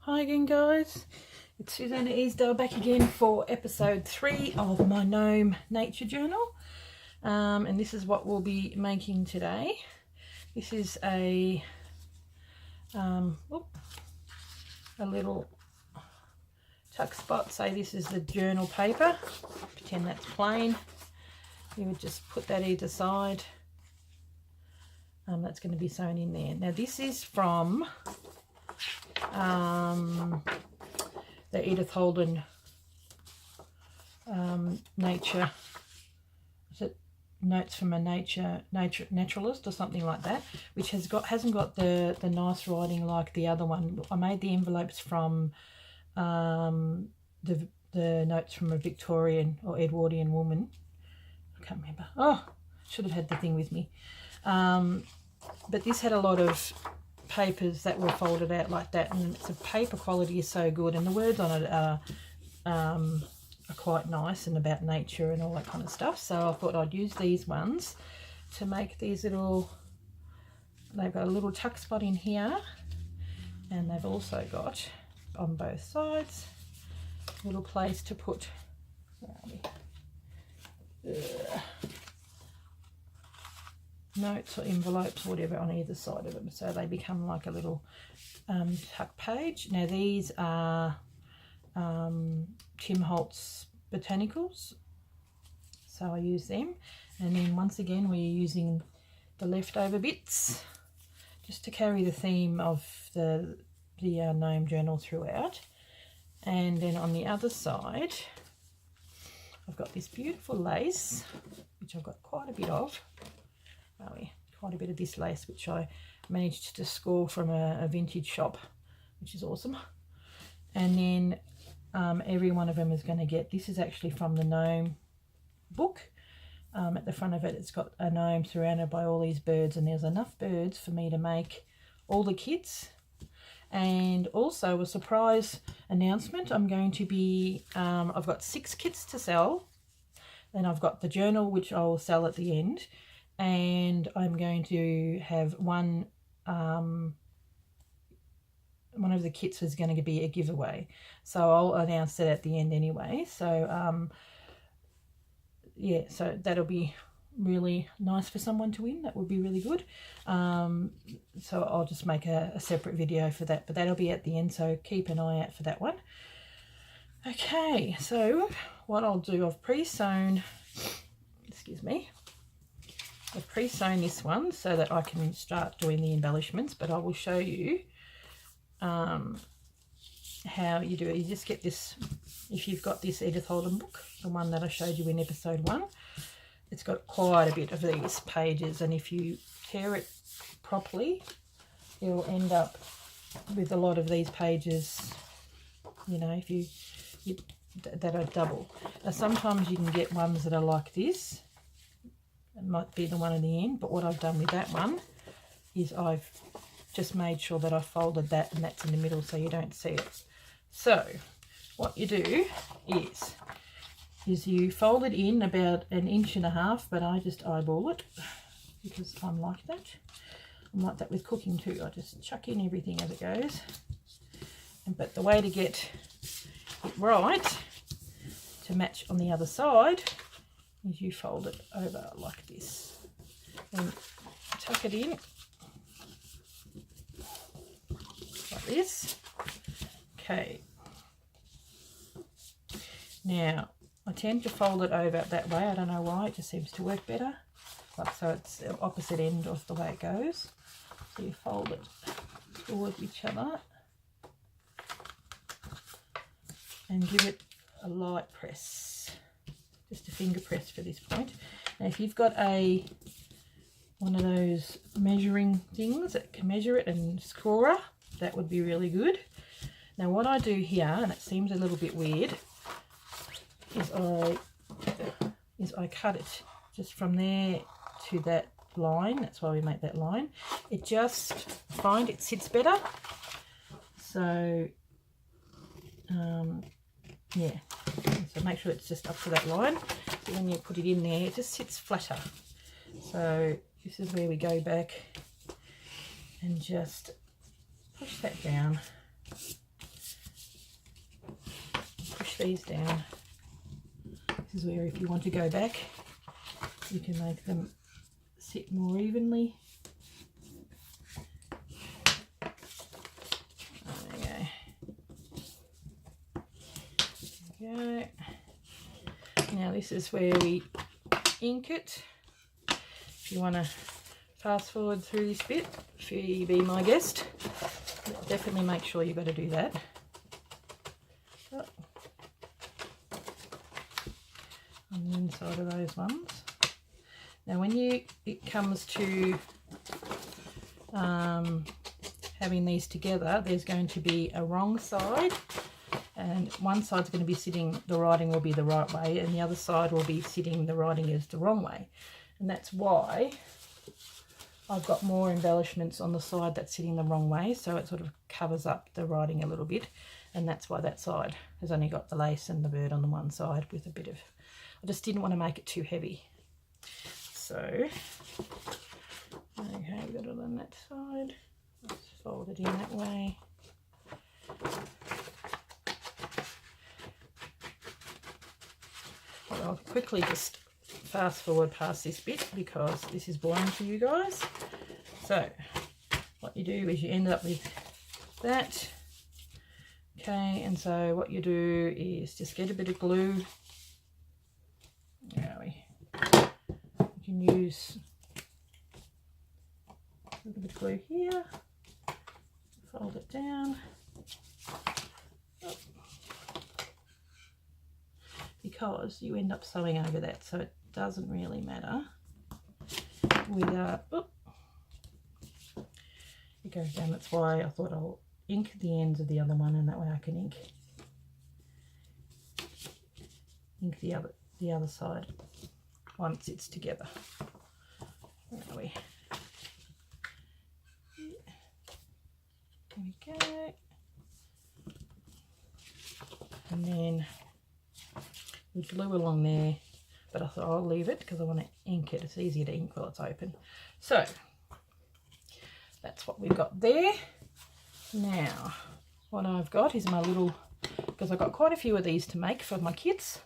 Hi again, guys. It's Susanna Easdale back again for episode 3 of my Gnome Nature Journal. And this is what we'll be making today. This is a little tuck spot. Say this is the journal paper. Pretend that's plain. You would just put that either side. That's going to be sewn in there. Now this is from the Edith Holden nature, is it Notes from a Naturalist or something like that, which hasn't got the nice writing like the other one. I made the envelopes from the Notes from a Victorian or Edwardian woman. I can't remember. Oh, should have had the thing with me. But this had a lot of papers that were folded out like that, and the paper quality is so good, and the words on it are quite nice and about nature and all that kind of stuff. So I thought I'd use these ones to make these little, they've got a little tuck spot in here, and they've also got on both sides a little place to put, notes or envelopes or whatever on either side of them, so they become like a little tuck page. Now these are Tim Holtz Botanicals, so I use them, and then once again we're using the leftover bits just to carry the theme of the Gnome journal throughout. And then on the other side I've got this beautiful lace, which I've got quite a bit of. Quite a bit of this lace, which I managed to score from a vintage shop, which is awesome. And then every one of them is going to get, this is actually from the Gnome book. At the front of it, it's got a gnome surrounded by all these birds, and there's enough birds for me to make all the kits. And also a surprise announcement, I'm going to be, I've got 6 kits to sell, then I've got the journal, which I will sell at the end. And I'm going to have one of the kits is going to be a giveaway, so I'll announce it at the end anyway. So yeah, so that'll be really nice for someone to win. That would be really good. So I'll just make a separate video for that, but that'll be at the end, so keep an eye out for that one. Okay, so what I'll do, I've pre-sewn, excuse me, I've pre-sewn this one so that I can start doing the embellishments, but I will show you how you do it. You just get this, if you've got this Edith Holden book, the one that I showed you in episode 1, it's got quite a bit of these pages, and if you tear it properly, you'll end up with a lot of these pages, you know, if you that are double. Now sometimes you can get ones that are like this. It might be the one in the end, but what I've done with that one is I've just made sure that I folded that, and that's in the middle so you don't see it. So what you do is you fold it in about 1.5 inches, but I just eyeball it because I'm like that. I'm like that with cooking too. I just chuck in everything as it goes. But the way to get it right, to match on the other side, is you fold it over like this and tuck it in like this. Okay, now I tend to fold it over that way. I don't know why, it just seems to work better, like so it's the opposite end of the way it goes. So you fold it towards each other and give it a light press. Just a finger press for this point. Now if you've got one of those measuring things that can measure it and score, that would be really good. Now what I do here, and it seems a little bit weird, is I cut it just from there to that line. That's why we make that line. It just, I find it sits better. So yeah, so make sure it's just up to that line. So when you put it in there, it just sits flatter. So this is where we go back and just push that down push these down. This is where if you want to go back, you can make them sit more evenly. There we go. Now this is where we ink it. If you want to fast forward through this bit, if you be my guest, definitely make sure you've got to do that. On the inside of those ones. Now when it comes to having these together, there's going to be a wrong side, and one side's going to be sitting, the writing will be the right way, and the other side will be sitting, the writing is the wrong way. And that's why I've got more embellishments on the side that's sitting the wrong way, so it sort of covers up the writing a little bit, and that's why that side has only got the lace and the bird on the one side with a bit of, I just didn't want to make it too heavy. So, okay, we've got it on that side. Let's fold it in that way. Well, I'll quickly just fast forward past this bit because this is boring for you guys. So, what you do is you end up with that. Okay, and so what you do is just get a bit of glue. There we go. You can use a little bit of glue here. Fold it down. Because you end up sewing over that, so it doesn't really matter. With it goes down. That's why I thought I'll ink the ends of the other one, and that way I can ink the other side once it's together. There we go. And then we glue along there, but I thought I'll leave it because I want to ink it. It's easier to ink while it's open. So that's what we've got there. Now what I've got is my little, because I've got quite a few of these to make for my kids.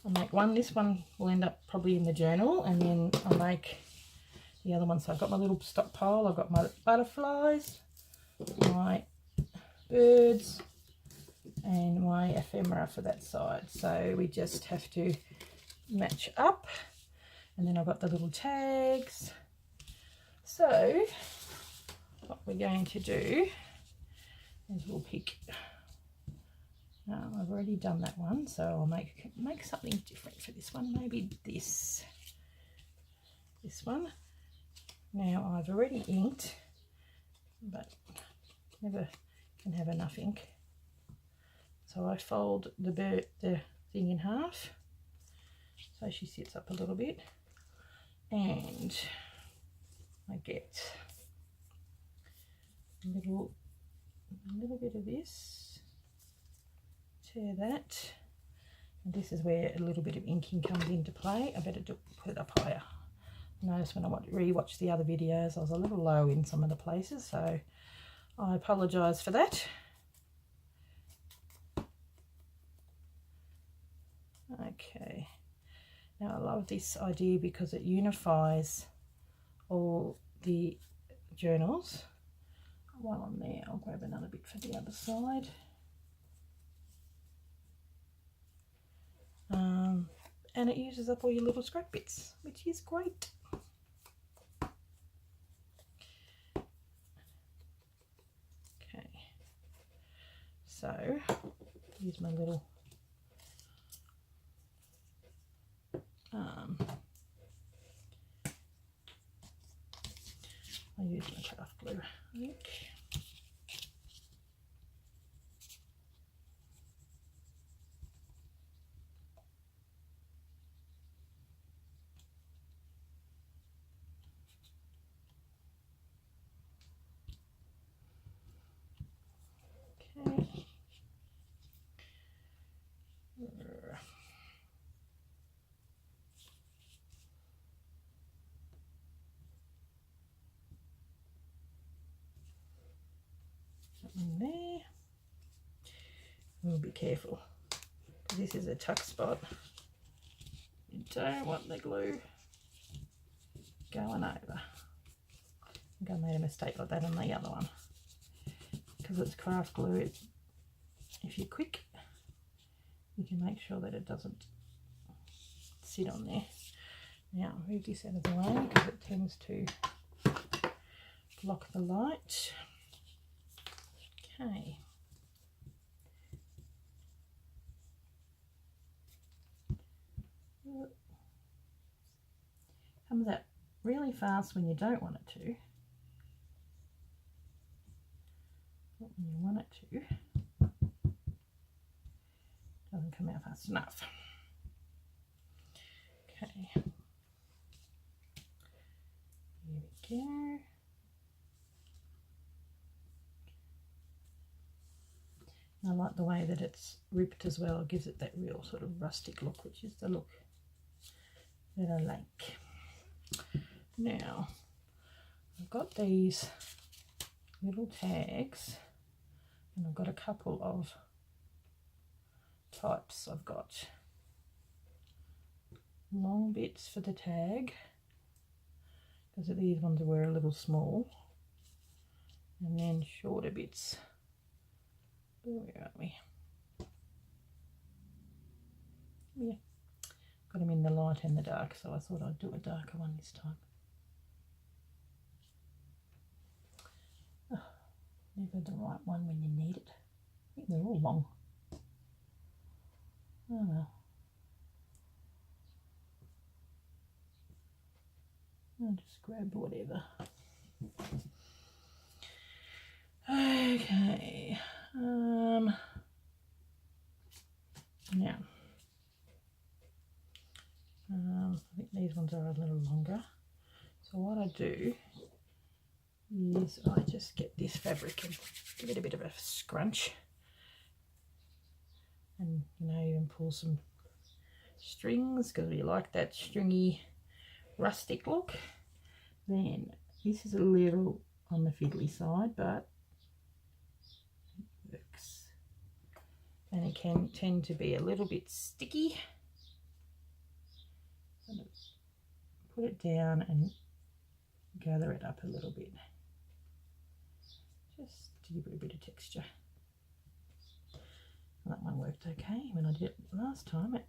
I'll make one. This one will end up probably in the journal, and then I'll make the other one. So I've got my little stockpile. I've got my butterflies, my birds, and my ephemera for that side. So we just have to match up, and then I've got the little tags. So what we're going to do is we'll pick, I've already done that one, so I'll make something different for this one. Maybe this one. Now I've already inked, but never can have enough ink. So I fold the thing in half, so she sits up a little bit, and I get a little bit of this, tear that, and this is where a little bit of inking comes into play. I better put it up higher. Notice when I re-watch the other videos, I was a little low in some of the places, so I apologise for that. Okay, now I love this idea because it unifies all the journals. While I'm there, I'll grab another bit for the other side. And it uses up all your little scrap bits, which is great. Okay, so use my little I use my craft glue, I think. Okay. That one there. We'll be careful This is a tuck spot. You don't want the glue going over. I think I made a mistake like that on the other one. Because it's craft glue, if you're quick, you can make sure that it doesn't sit on there. Now, move this out of the way because it tends to block the light. Okay. Comes out really fast when you don't want it to. But when you want it to, doesn't come out fast enough. Okay. Here we go. I like the way that it's ripped as well. It gives it that real sort of rustic look, which is the look that I like. Now, I've got these little tags, and I've got a couple of types. I've got long bits for the tag, because these ones were a little small, and then shorter bits. Where are we? Yeah, got them in the light and the dark, so I thought I'd do a darker one this time. Oh, never the right one when you need it. I think they're all long. Oh well. I'll just grab whatever. Okay. Now, I think these ones are a little longer. So what I do is I just get this fabric and give it a bit of a scrunch, and even pull some strings because we like that stringy rustic look. Then this is a little on the fiddly side, but it works, and it can tend to be a little bit sticky. Put it down and gather it up a little bit, just to give it a bit of texture. That one worked okay. When I did it last time, it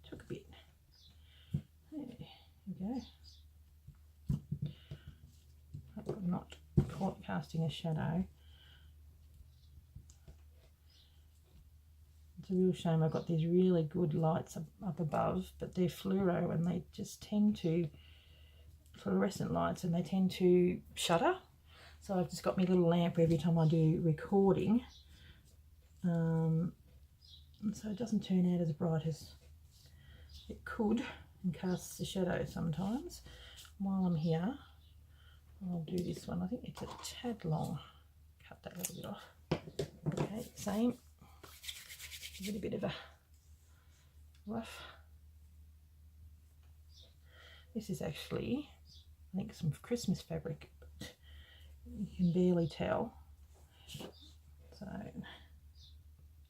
took a bit. There we go. I'm not casting a shadow. It's a real shame. I've got these really good lights up above, but they're fluoro, and they just tend to, fluorescent lights, and they tend to shutter. So I've just got my little lamp every time I do recording, and so it doesn't turn out as bright as it could and casts a shadow sometimes. While I'm here, I'll do this one. I think it's a tad long. Cut that little bit off. Okay, same. Give it a bit of a rough. This is actually, I think, some Christmas fabric, but you can barely tell. So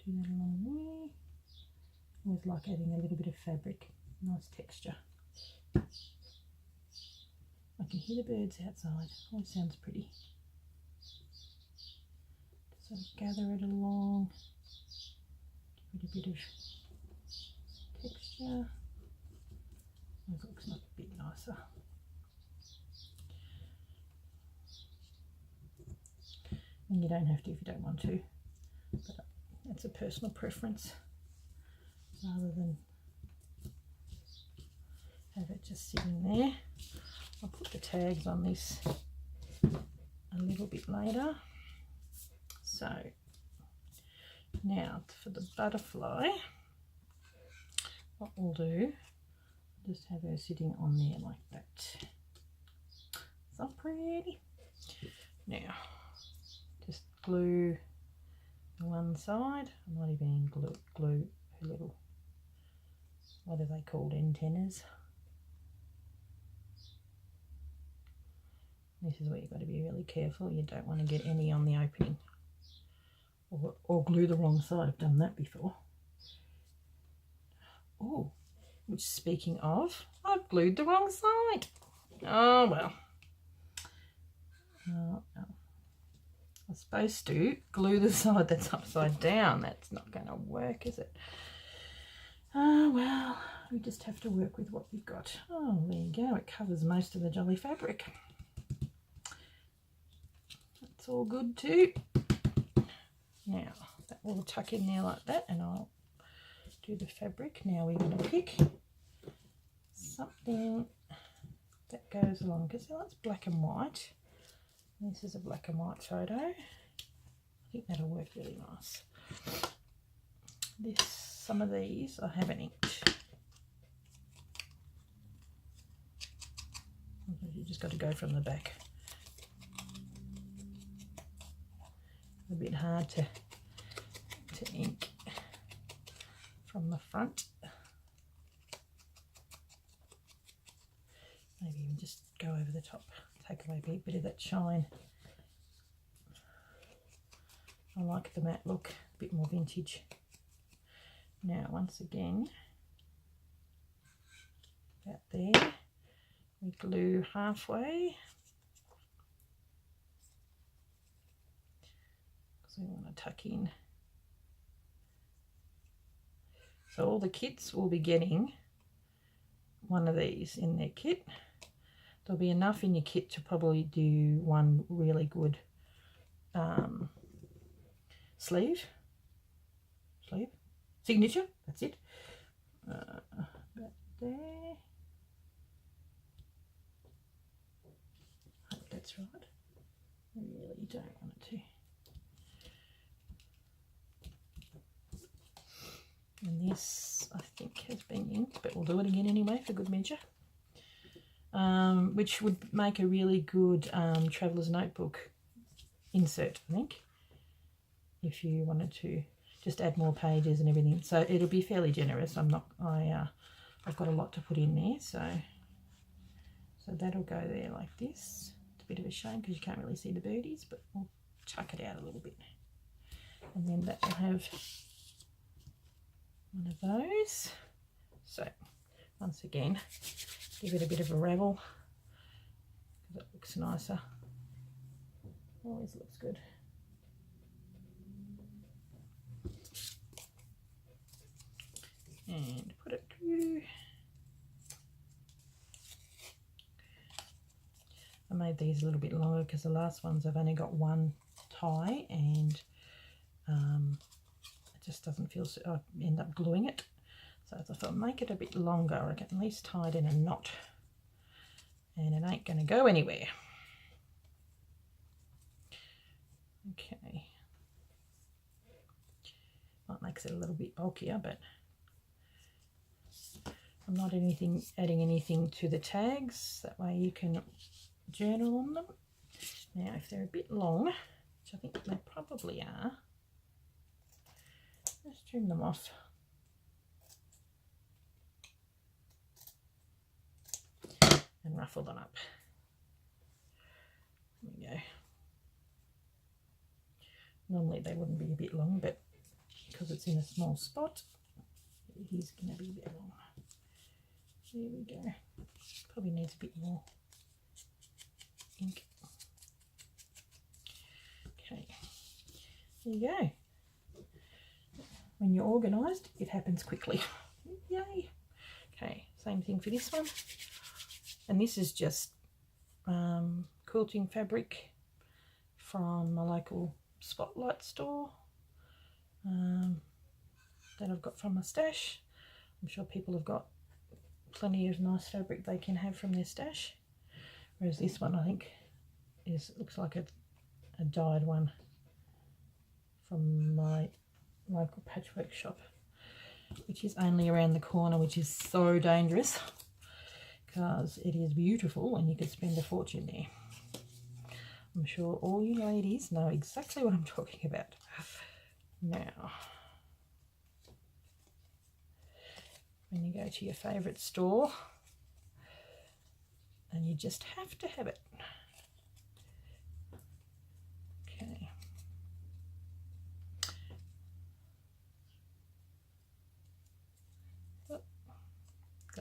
do that along there. Always like adding a little bit of fabric, nice texture. I can hear the birds outside. Always sounds pretty. Sort of gather it along. Give it a bit of texture. It looks a bit nicer. And you don't have to if you don't want to, but that's a personal preference rather than have it just sitting there. I'll put the tags on this a little bit later. So now for the butterfly, what we'll do, just have her sitting on there like that. So pretty. Now just glue one side. I might even glue her little, what are they called, antennas. This is where you've got to be really careful. You don't want to get any on the opening, or glue the wrong side. I've done that before. Oh, which, speaking of, I've glued the wrong side. Oh well. I'm supposed to glue the side that's upside down. That's not going to work, is it? Oh well, we just have to work with what we've got. Oh, there you go. It covers most of the jolly fabric. That's all good too. Now, that will tuck in there like that, and I'll do the fabric. Now we're going to pick something that goes along, because that's black and white. This is a black and white photo. I think that'll work really nice. Some of these I haven't inked. You just got to go from the back. A bit hard to ink from the front. Maybe even just go over the top, take away a bit of that shine. I like the matte look, a bit more vintage. Now once again, about there, we glue halfway. So we want to tuck in. So all the kits will be getting one of these in their kit. There'll be enough in your kit to probably do one really good signature. That's it. About there. Hope that's right. I really don't want it to. And this, I think, has been inked, but we'll do it again anyway for good measure. Which would make a really good traveller's notebook insert, I think, if you wanted to just add more pages and everything. So it'll be fairly generous. I've got a lot to put in there, so that'll go there like this. It's a bit of a shame because you can't really see the birdies, but we'll chuck it out a little bit. And then that will have one of those. So once again, give it a bit of a ravel because it looks nicer. Always looks good. And put it through. I made these a little bit longer because the last ones I've only got one tie, and it just doesn't feel so, I end up gluing it. So I thought, make it a bit longer, I can at least tie it in a knot and it ain't going to go anywhere. Okay. That makes it a little bit bulkier, but I'm not adding anything to the tags. That way you can journal on them. Now, if they're a bit long, which I think they probably are, just trim them off. And ruffle them up. There we go. Normally they wouldn't be a bit long, but because it's in a small spot, it is going to be a bit long. There we go. Probably needs a bit more ink. Okay, there you go. When you're organised, it happens quickly. Yay. Okay, same thing for this one. And this is just quilting fabric from my local Spotlight store that I've got from my stash. I'm sure people have got plenty of nice fabric they can have from their stash. Whereas this one, I think, looks like a dyed one from my local patchwork shop, which is only around the corner, which is so dangerous because it is beautiful and you could spend a fortune there. I'm sure all you ladies know exactly what I'm talking about. Now, when you go to your favourite store and you just have to have it. Okay.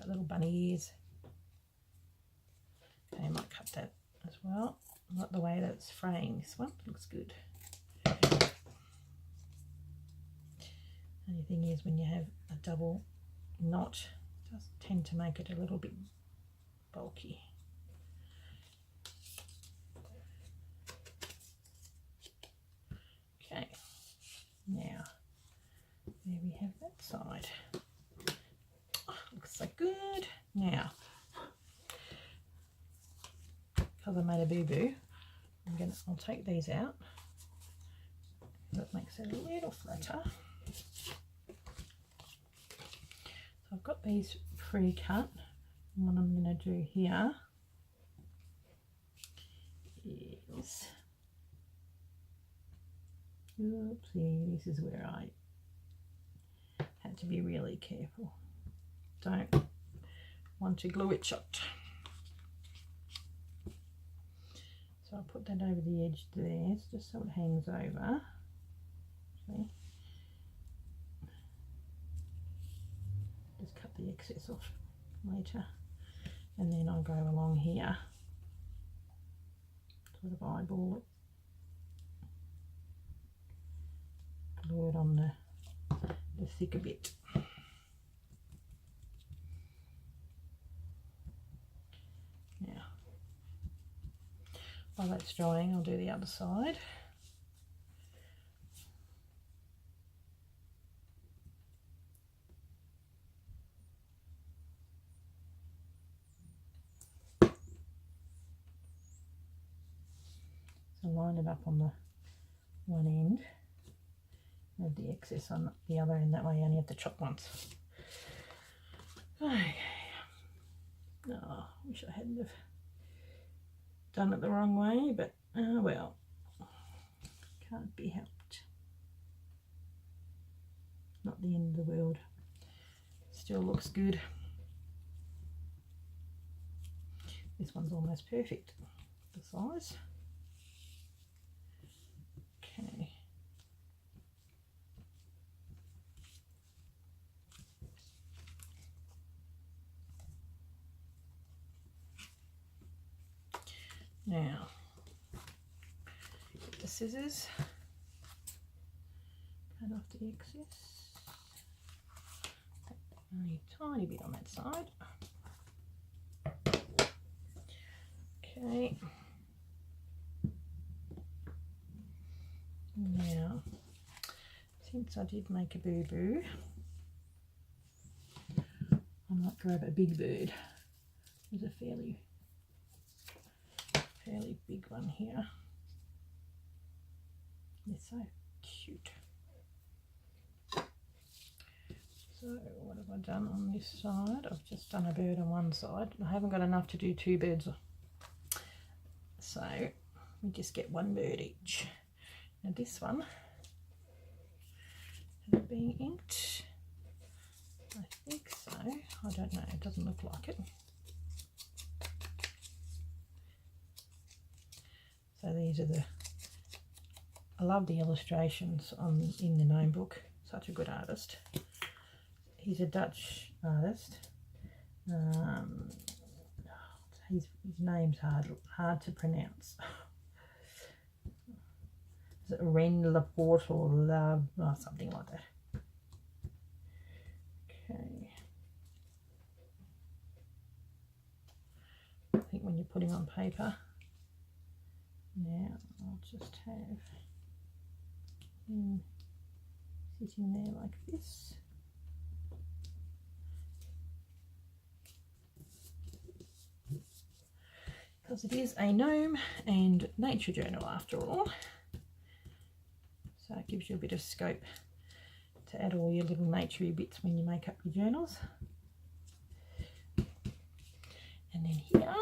got little bunny ears. Okay, I might cut that as well. I like the way that it's fraying. This one looks good. Only thing is, when you have a double knot, it does tend to make it a little bit bulky. Okay, now there we have that side. Oh, looks so good. Now, because I made a boo-boo, I'll take these out. That makes it a little flatter. So I've got these pre-cut, and what I'm going to do here is, oopsie, this is where I had to be really careful. Don't want to glue it shut. So I'll put that over the edge there, just so it hangs over. See? Just cut the excess off later, and then I'll go along here, sort of eyeball it, glue it on the thicker bit. Now, while that's drying, I'll do the other side. So line it up on the one end, have the excess on the other end, that way you only have to chop once. Okay. Oh, I wish I hadn't have done it the wrong way, but oh well, can't be helped. Not the end of the world. Still looks good. This one's almost perfect, the size. Okay. Now, get the scissors, cut off the excess, only a tiny bit on that side. Okay. Now, since I did make a boo-boo, I might grab a big bird. There's a fairly big one here. They're so cute. So what have I done on this side? I've just done a bird on one side. I haven't got enough to do two birds, so we just get one bird each. Now this one is being inked. I think so. I don't know. It doesn't look like it. So these are I love the illustrations in the Gnome book. Such a good artist. He's a Dutch artist. His name's hard to pronounce. Is it Ren Laporte or something like that? Okay. I think when you're putting on paper, now I'll just have him sitting there like this. Because it is a gnome and nature journal after all. So it gives you a bit of scope to add all your little naturey bits when you make up your journals. And then here,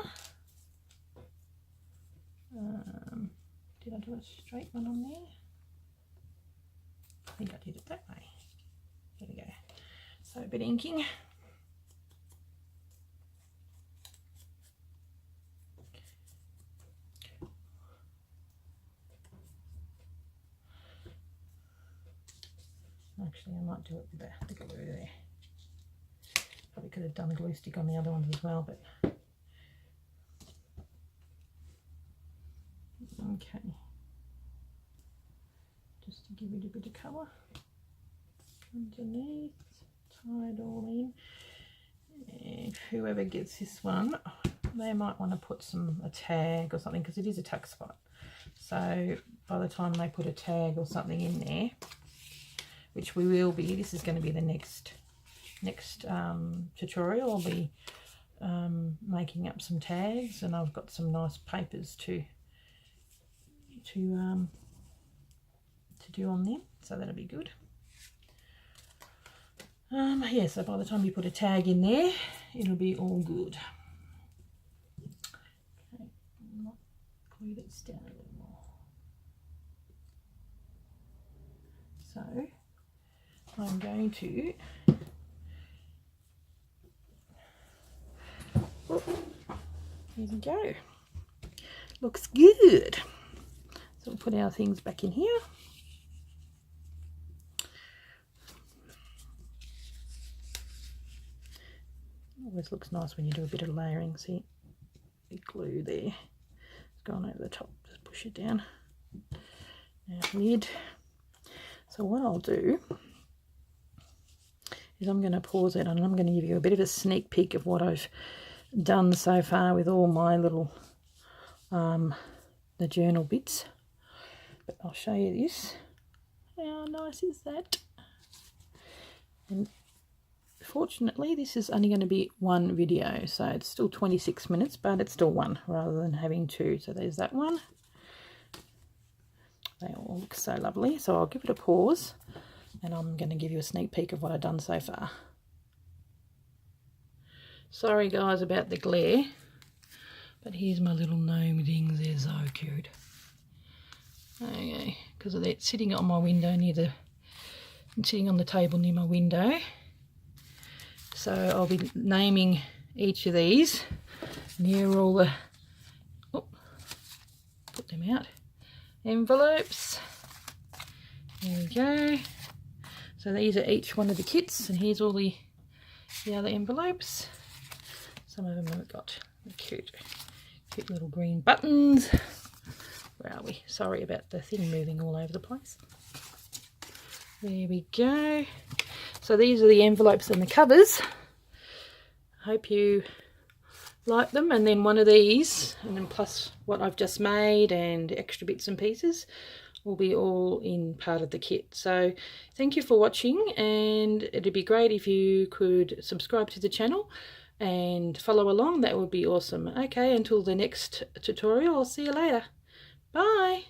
did I do a straight one on there? I think I did it that way. There we go. So a bit of inking. Actually, I might do it with the glue there. Probably could have done a glue stick on the other ones as well, but okay. Just to give it a bit of colour underneath, tie it all in. And whoever gets this one, they might want to put a tag or something, because it is a tuck spot. So by the time they put a tag or something in there, which we will be, this is going to be the next tutorial. I'll be making up some tags, and I've got some nice papers to do on them, so that'll be good. Yeah, so by the time you put a tag in there, it'll be all good. Okay, not glue this down a little more. So I'm going to here we go. Looks good. So we'll put our things back in here. Always looks nice when you do a bit of layering. See, big glue there. It's gone over the top. Just push it down. Now lid. So what I'll do is I'm going to pause it, and I'm going to give you a bit of a sneak peek of what I've done so far with all my little the journal bits. But I'll show you this. How nice is that? And fortunately this is only going to be one video, so it's still 26 minutes, but it's still one rather than having two. So there's that one. They all look so lovely. So I'll give it a pause, and I'm going to give you a sneak peek of what I've done so far. Sorry guys about the glare, but here's my little gnome things. They're so cute. Okay, because they're sitting on my window sitting on the table near my window. So I'll be naming each of these. And here are all the, put them out, envelopes. There we go. So these are each one of the kits, and here's all the other envelopes. Some of them have got the cute little green buttons. Where are we? Sorry about the thing moving all over the place. There we go. So these are the envelopes and the covers. I hope you like them. And then one of these, and then plus what I've just made and extra bits and pieces, will be all in part of the kit. So thank you for watching, and it'd be great if you could subscribe to the channel and follow along. That would be awesome. Okay, until the next tutorial, I'll see you later. Bye.